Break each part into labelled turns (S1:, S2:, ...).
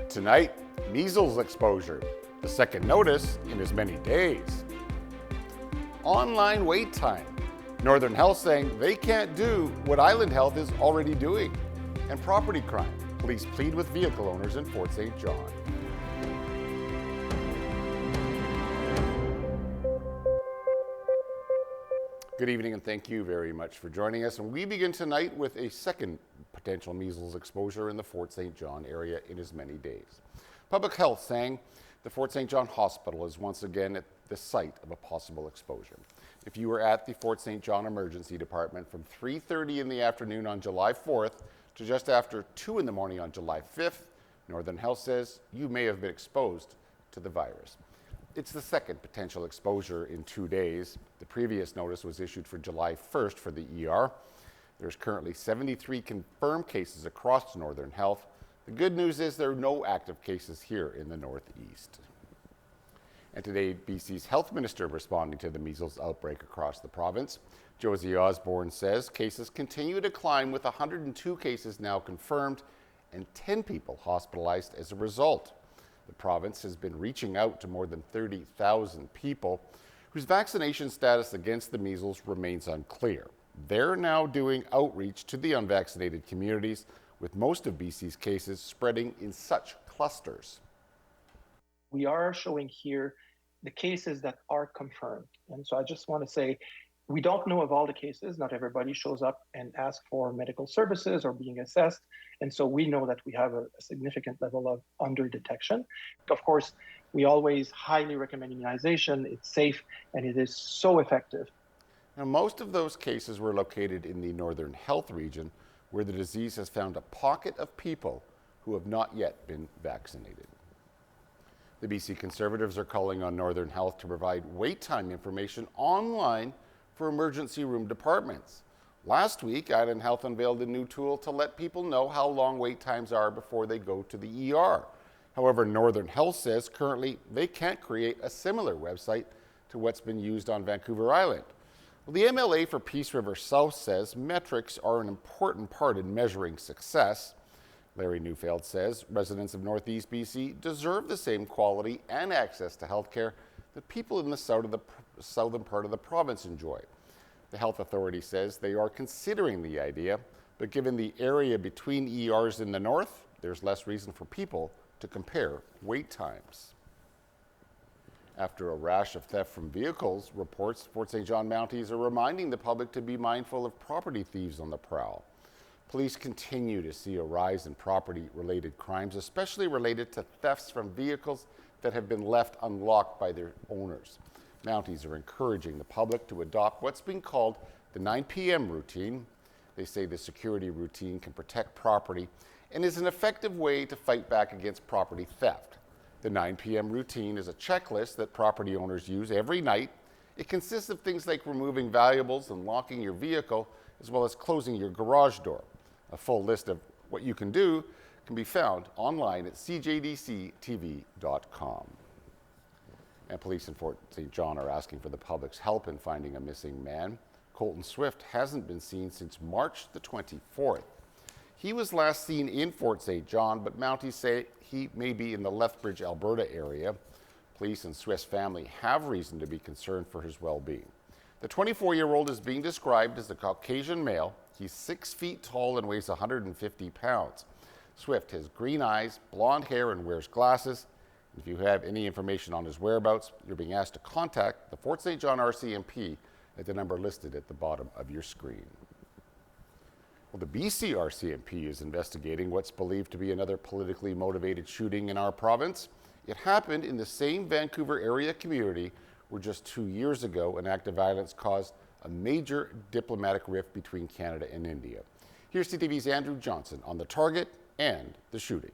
S1: Tonight, measles exposure, the second notice in as many days. Online wait time, Northern Health saying they can't do what Island Health is already doing. And property crime, police plead with vehicle owners in Fort St. John. Good evening and thank you very much for joining us. And we begin tonight with a second potential measles exposure in the Fort St. John area in as many days. Public Health saying the Fort St. John Hospital is once again at the site of a possible exposure. If you were at the Fort St. John Emergency Department from 3:30 in the afternoon on July 4th to just after 2 in the morning on July 5th, Northern Health says you may have been exposed to the virus. It's the second potential exposure in 2 days. The previous notice was issued for July 1st for the ER. There's currently 73 confirmed cases across Northern Health. The good news is there are no active cases here in the Northeast. And today, BC's health minister responding to the measles outbreak across the province. Josie Osborne says cases continue to climb with 102 cases now confirmed and 10 people hospitalized as a result. The province has been reaching out to more than 30,000 people whose vaccination status against the measles remains unclear. They're now doing outreach to the unvaccinated communities, with most of BC's cases spreading in such clusters.
S2: We are showing here the cases that are confirmed. And so I just want to say, we don't know of all the cases. Not everybody shows up and asks for medical services or being assessed. And so we know that we have a significant level of under-detection. Of course, we always highly recommend immunization. It's safe and it is so effective.
S1: Now, most of those cases were located in the Northern Health region, where the disease has found a pocket of people who have not yet been vaccinated. The BC Conservatives are calling on Northern Health to provide wait time information online for emergency room departments. Last week, Island Health unveiled a new tool to let people know how long wait times are before they go to the ER. However, Northern Health says currently they can't create a similar website to what's been used on Vancouver Island. Well, the MLA for Peace River South says metrics are an important part in measuring success. Larry Neufeld says residents of Northeast BC deserve the same quality and access to health care that people in the southern part of the province enjoy. The health authority says they are considering the idea, but given the area between ERs in the north, there's less reason for people to compare wait times. After a rash of theft from vehicles reports, Fort St. John Mounties are reminding the public to be mindful of property thieves on the prowl. Police continue to see a rise in property-related crimes, especially related to thefts from vehicles that have been left unlocked by their owners. Mounties are encouraging the public to adopt what's being called the 9 p.m. routine. They say the security routine can protect property and is an effective way to fight back against property theft. The 9 p.m. routine is a checklist that property owners use every night. It consists of things like removing valuables and locking your vehicle, as well as closing your garage door. A full list of what you can do can be found online at CJDC-TV.com. And police in Fort St. John are asking for the public's help in finding a missing man. Colton Swift hasn't been seen since March the 24th. He was last seen in Fort St. John, but Mounties say he may be in the Lethbridge, Alberta area. Police and Swift's family have reason to be concerned for his well-being. The 24-year-old is being described as a Caucasian male. He's 6 feet tall and weighs 150 pounds. Swift has green eyes, blonde hair, and wears glasses. If you have any information on his whereabouts, you're being asked to contact the Fort St. John RCMP at the number listed at the bottom of your screen. Well, the BC RCMP is investigating what's believed to be another politically motivated shooting in our province. It happened in the same Vancouver area community where just 2 years ago an act of violence caused a major diplomatic rift between Canada and India. Here's CTV's Andrew Johnson on the target and the shooting.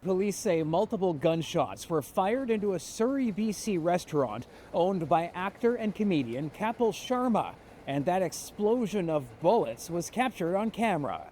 S3: Police say multiple gunshots were fired into a Surrey, BC restaurant owned by actor and comedian Kapil Sharma, and that explosion of bullets was captured on camera.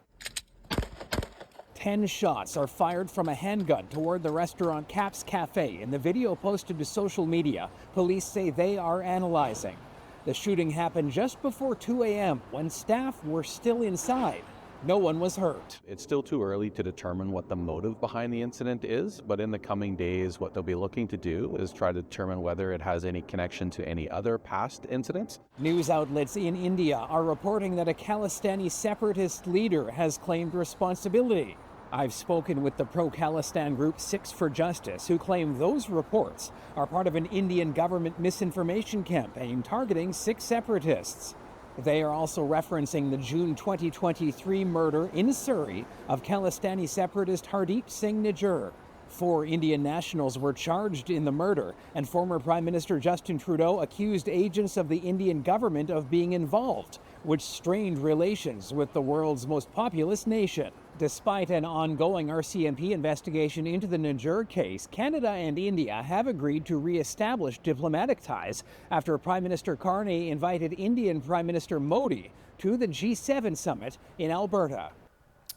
S3: 10 shots are fired from a handgun toward the restaurant Cap's Cafe. In the video posted to social media, police say they are analyzing. The shooting happened just before 2 a.m. when staff were still inside. No one was hurt.
S4: It's still too early to determine what the motive behind the incident is, but in the coming days, what they'll be looking to do is try to determine whether it has any connection to any other past incidents.
S3: News outlets in India are reporting that a Khalistani separatist leader has claimed responsibility. I've spoken with the pro-Khalistan group Sikhs for Justice, who claim those reports are part of an Indian government misinformation campaign targeting Sikh separatists. They are also referencing the June 2023 murder in Surrey of Khalistani separatist Hardeep Singh Nijjar. 4 Indian nationals were charged in the murder, and former Prime Minister Justin Trudeau accused agents of the Indian government of being involved, which strained relations with the world's most populous nation. Despite an ongoing RCMP investigation into the Nijjar case, Canada and India have agreed to re-establish diplomatic ties after Prime Minister Carney invited Indian Prime Minister Modi to the G7 summit in Alberta.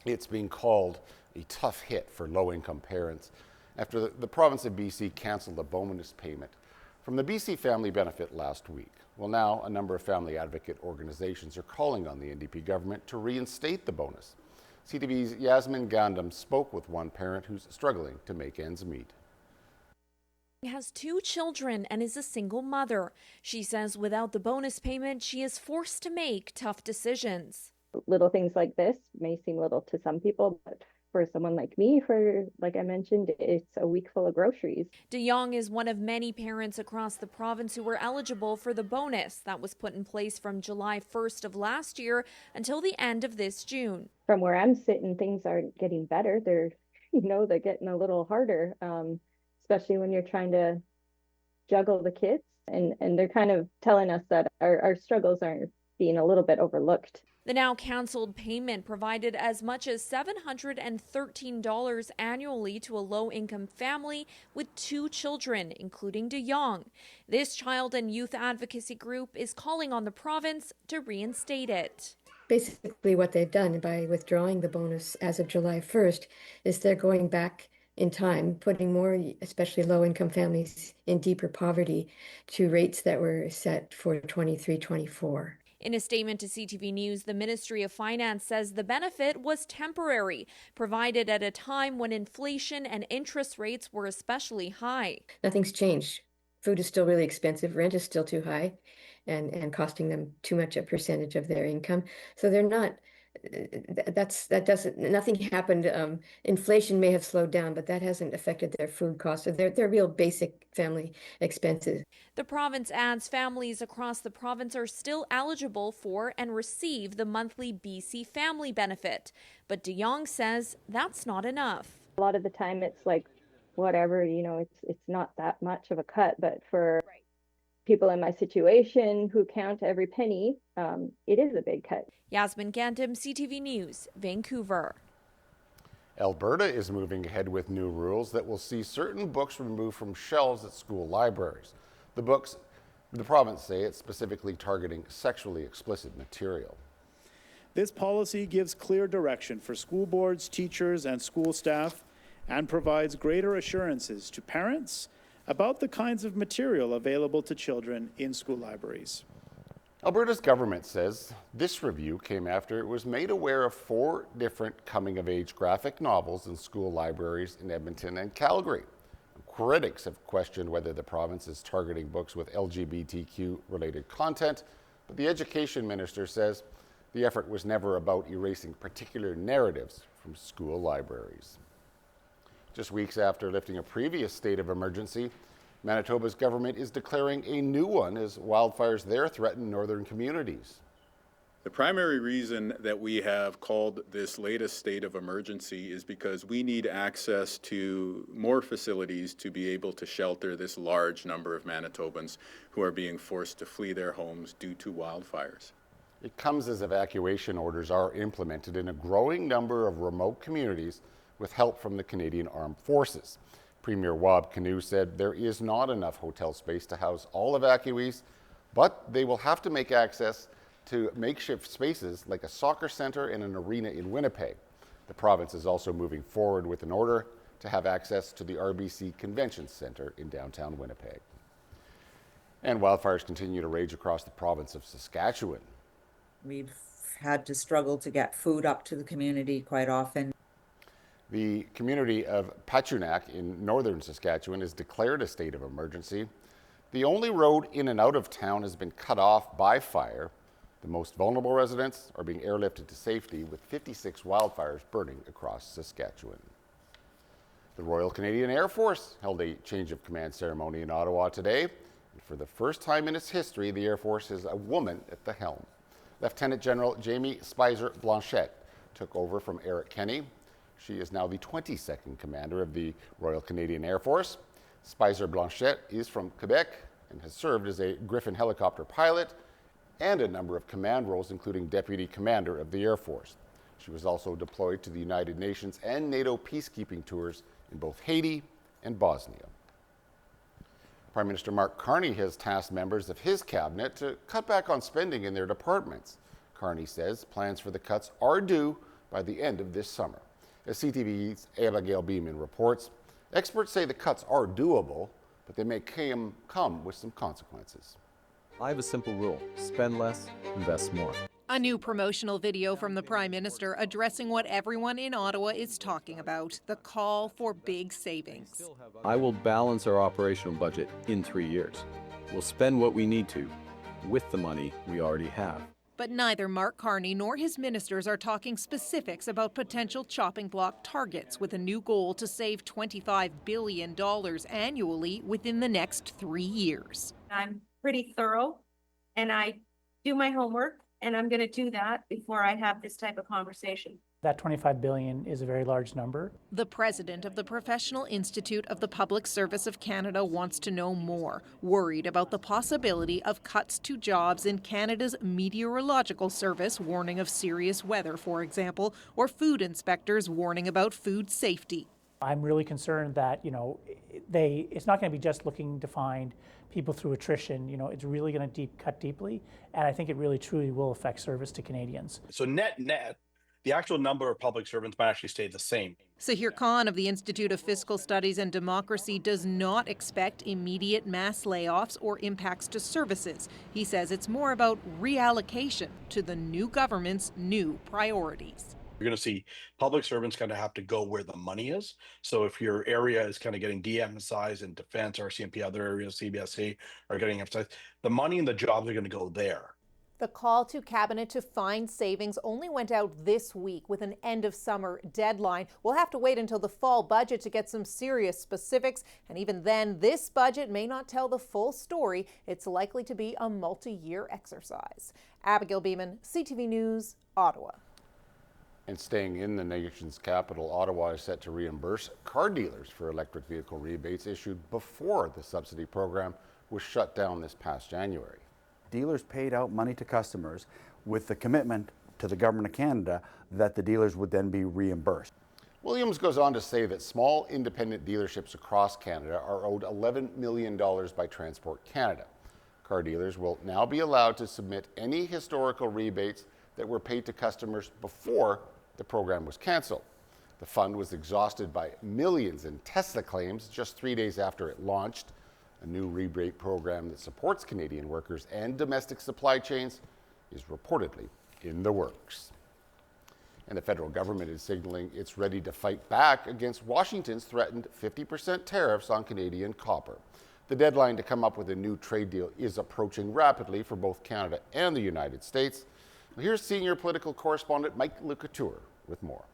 S1: It's being called a tough hit for low-income parents after the province of BC canceled a bonus payment from the BC Family Benefit last week. Well, now a number of family advocate organizations are calling on the NDP government to reinstate the bonus. CTV's Yasmin Gandam spoke with one parent who's struggling to make ends meet.
S5: She has 2 children and is a single mother. She says without the bonus payment, she is forced to make tough decisions.
S6: Little things like this may seem little to some people, but for someone like me, like I mentioned, it's a week full of groceries.
S5: De Jong is one of many parents across the province who were eligible for the bonus that was put in place from July 1st of last year until the end of this June.
S6: From where I'm sitting, things aren't getting better. They're getting a little harder, especially when you're trying to juggle the kids. And they're kind of telling us that our struggles are being a little bit overlooked.
S5: The now canceled payment provided as much as $713 annually to a low-income family with 2 children, including De Jong. This child and youth advocacy group is calling on the province to reinstate it.
S7: Basically, what they've done by withdrawing the bonus as of July 1st is they're going back in time, putting more, especially low-income families, in deeper poverty to rates that were set for 23-24.
S5: In a statement to CTV News, the Ministry of Finance says the benefit was temporary, provided at a time when inflation and interest rates were especially high.
S7: Nothing's changed. Food is still really expensive. Rent is still too high and costing them too much a percentage of their income. So they're not, nothing happened. Inflation may have slowed down, but that hasn't affected their food costs or their real basic family expenses.
S5: The province adds families across the province are still eligible for and receive the monthly BC Family Benefit. But De Jong says that's not enough.
S6: A lot of the time it's like, whatever, it's not that much of a cut, but for people in my situation who count every penny, it is a big cut.
S5: Yasmin Gandam, CTV News, Vancouver.
S1: Alberta is moving ahead with new rules that will see certain books removed from shelves at school libraries. The province say it's specifically targeting sexually explicit material.
S8: This policy gives clear direction for school boards, teachers, and school staff, and provides greater assurances to parents about the kinds of material available to children in school libraries.
S1: Alberta's government says this review came after it was made aware of 4 different coming-of-age graphic novels in school libraries in Edmonton and Calgary. Critics have questioned whether the province is targeting books with LGBTQ-related content, but the education minister says the effort was never about erasing particular narratives from school libraries. Just weeks after lifting a previous state of emergency, Manitoba's government is declaring a new one as wildfires there threaten northern communities.
S9: The primary reason that we have called this latest state of emergency is because we need access to more facilities to be able to shelter this large number of Manitobans who are being forced to flee their homes due to wildfires.
S1: It comes as evacuation orders are implemented in a growing number of remote communities with help from the Canadian Armed Forces. Premier Wab Kinew said there is not enough hotel space to house all evacuees, but they will have to make access to makeshift spaces like a soccer center and an arena in Winnipeg. The province is also moving forward with an order to have access to the RBC Convention Center in downtown Winnipeg. And wildfires continue to rage across the province of Saskatchewan.
S10: We've had to struggle to get food up to the community quite often.
S1: The community of Pachunak in northern Saskatchewan has declared a state of emergency. The only road in and out of town has been cut off by fire. The most vulnerable residents are being airlifted to safety, with 56 wildfires burning across Saskatchewan. The Royal Canadian Air Force held a change of command ceremony in Ottawa today. And for the first time in its history, the Air Force has a woman at the helm. Lieutenant General Jamie Spicer-Blanchette took over from Eric Kenney. She is now the 22nd commander of the Royal Canadian Air Force. Spicer-Blanchette is from Quebec and has served as a Griffin helicopter pilot and a number of command roles, including Deputy Commander of the Air Force. She was also deployed to the United Nations and NATO peacekeeping tours in both Haiti and Bosnia. Prime Minister Mark Carney has tasked members of his cabinet to cut back on spending in their departments. Carney says plans for the cuts are due by the end of this summer. As CTV's Abigail Beeman reports, experts say the cuts are doable, but they may come with some consequences.
S4: I have a simple rule: spend less, invest more.
S11: A new promotional video from the Prime Minister addressing what everyone in Ottawa is talking about, the call for big savings.
S4: I will balance our operational budget in 3 years. We'll spend what we need to with the money we already have.
S11: But neither Mark Carney nor his ministers are talking specifics about potential chopping block targets, with a new goal to save $25 billion annually within the next 3 years.
S12: I'm pretty thorough and I do my homework, and I'm going to do that before I have this type of conversation.
S13: That $25 billion is a very large number.
S11: The president of the Professional Institute of the Public Service of Canada wants to know more, worried about the possibility of cuts to jobs in Canada's meteorological service, warning of serious weather, for example, or food inspectors warning about food safety.
S13: I'm really concerned that, it's not going to be just looking to find people through attrition. It's really going to cut deeply, and I think it really truly will affect service to Canadians.
S14: So net, the actual number of public servants might actually stay the same.
S11: Sahir Khan of the Institute of Fiscal Studies and Democracy does not expect immediate mass layoffs or impacts to services. He says it's more about reallocation to the new government's new priorities.
S14: You're going to see public servants kind of have to go where the money is. So if your area is kind of getting de-emphasized in defense, RCMP, other areas, CBSA are getting emphasized, the money and the jobs are going to go there.
S11: The call to Cabinet to find savings only went out this week with an end of summer deadline. We'll have to wait until the fall budget to get some serious specifics. And even then, this budget may not tell the full story. It's likely to be a multi-year exercise. Abigail Beeman, CTV News, Ottawa.
S1: And staying in the nation's capital, Ottawa is set to reimburse car dealers for electric vehicle rebates issued before the subsidy program was shut down this past January.
S15: Dealers paid out money to customers with the commitment to the Government of Canada that the dealers would then be reimbursed.
S1: Williams goes on to say that small independent dealerships across Canada are owed $11 million by Transport Canada. Car dealers will now be allowed to submit any historical rebates that were paid to customers before the program was canceled. The fund was exhausted by millions in Tesla claims just 3 days after it launched. A new rebate program that supports Canadian workers and domestic supply chains is reportedly in the works. And the federal government is signaling it's ready to fight back against Washington's threatened 50% tariffs on Canadian copper. The deadline to come up with a new trade deal is approaching rapidly for both Canada and the United States. Here's senior political correspondent Mike Lecouture with more.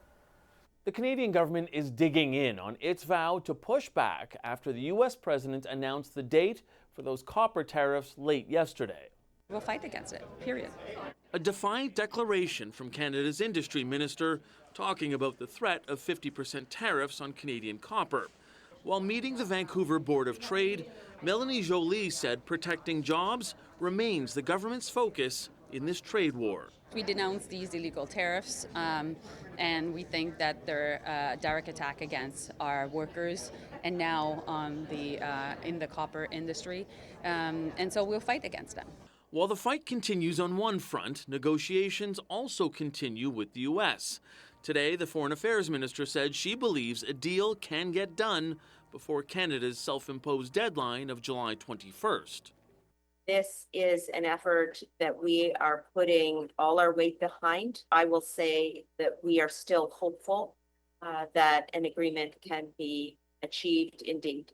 S16: The Canadian government is digging in on its vow to push back after the U.S. president announced the date for those copper tariffs late yesterday.
S17: We'll fight against it, period.
S16: A defiant declaration from Canada's industry minister talking about the threat of 50% tariffs on Canadian copper. While meeting the Vancouver Board of Trade, Melanie Joly said protecting jobs remains the government's focus in this trade war.
S17: We denounce these illegal tariffs, and we think that they're a direct attack against our workers and now on in the copper industry, and so we'll fight against them.
S16: While the fight continues on one front, negotiations also continue with the U.S. Today, the Foreign Affairs Minister said she believes a deal can get done before Canada's self-imposed deadline of July 21st.
S12: This is an effort that we are putting all our weight behind. I will say that we are still hopeful that an agreement can be achieved indeed.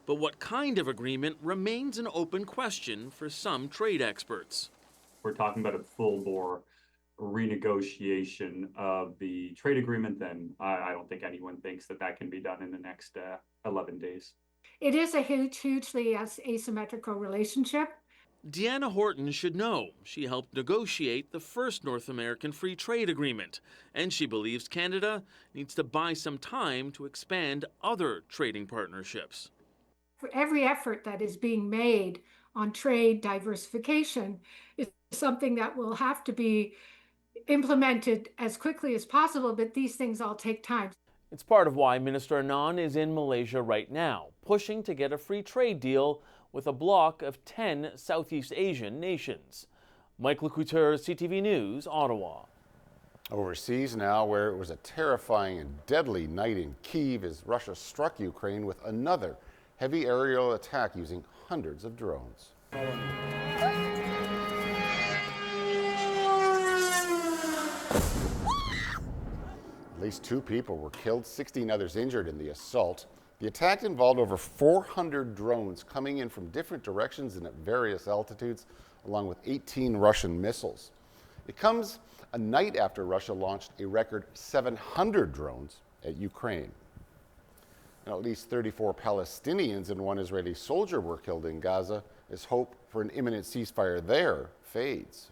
S16: But what kind of agreement remains an open question for some trade experts.
S18: We're talking about a full-bore renegotiation of the trade agreement, then I don't think anyone thinks that that can be done in the next 11 days.
S19: It is a hugely asymmetrical relationship.
S16: Deanna Horton should know. She helped negotiate the first North American Free Trade Agreement, and she believes Canada needs to buy some time to expand other trading partnerships.
S19: For every effort that is being made on trade diversification is something that will have to be implemented as quickly as possible, but these things all take time.
S16: It's part of why Minister Anand is in Malaysia right now, pushing to get a free trade deal with a bloc of 10 Southeast Asian nations. Mike Lecouture, CTV News, Ottawa.
S1: Overseas now, where it was a terrifying and deadly night in Kyiv as Russia struck Ukraine with another heavy aerial attack using hundreds of drones. At least 2 people were killed, 16 others injured in the assault. The attack involved over 400 drones coming in from different directions and at various altitudes, along with 18 Russian missiles. It comes a night after Russia launched a record 700 drones at Ukraine. And at least 34 Palestinians and 1 Israeli soldier were killed in Gaza as hope for an imminent ceasefire there fades.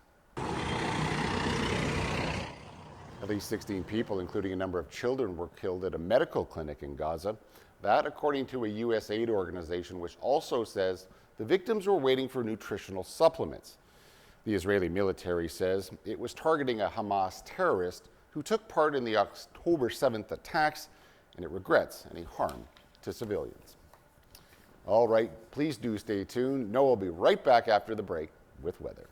S1: At least 16 people, including a number of children, were killed at a medical clinic in Gaza. That, according to a U.S. aid organization, which also says the victims were waiting for nutritional supplements. The Israeli military says it was targeting a Hamas terrorist who took part in the October 7th attacks, and it regrets any harm to civilians. All right, please do stay tuned. Noah will be right back after the break with weather.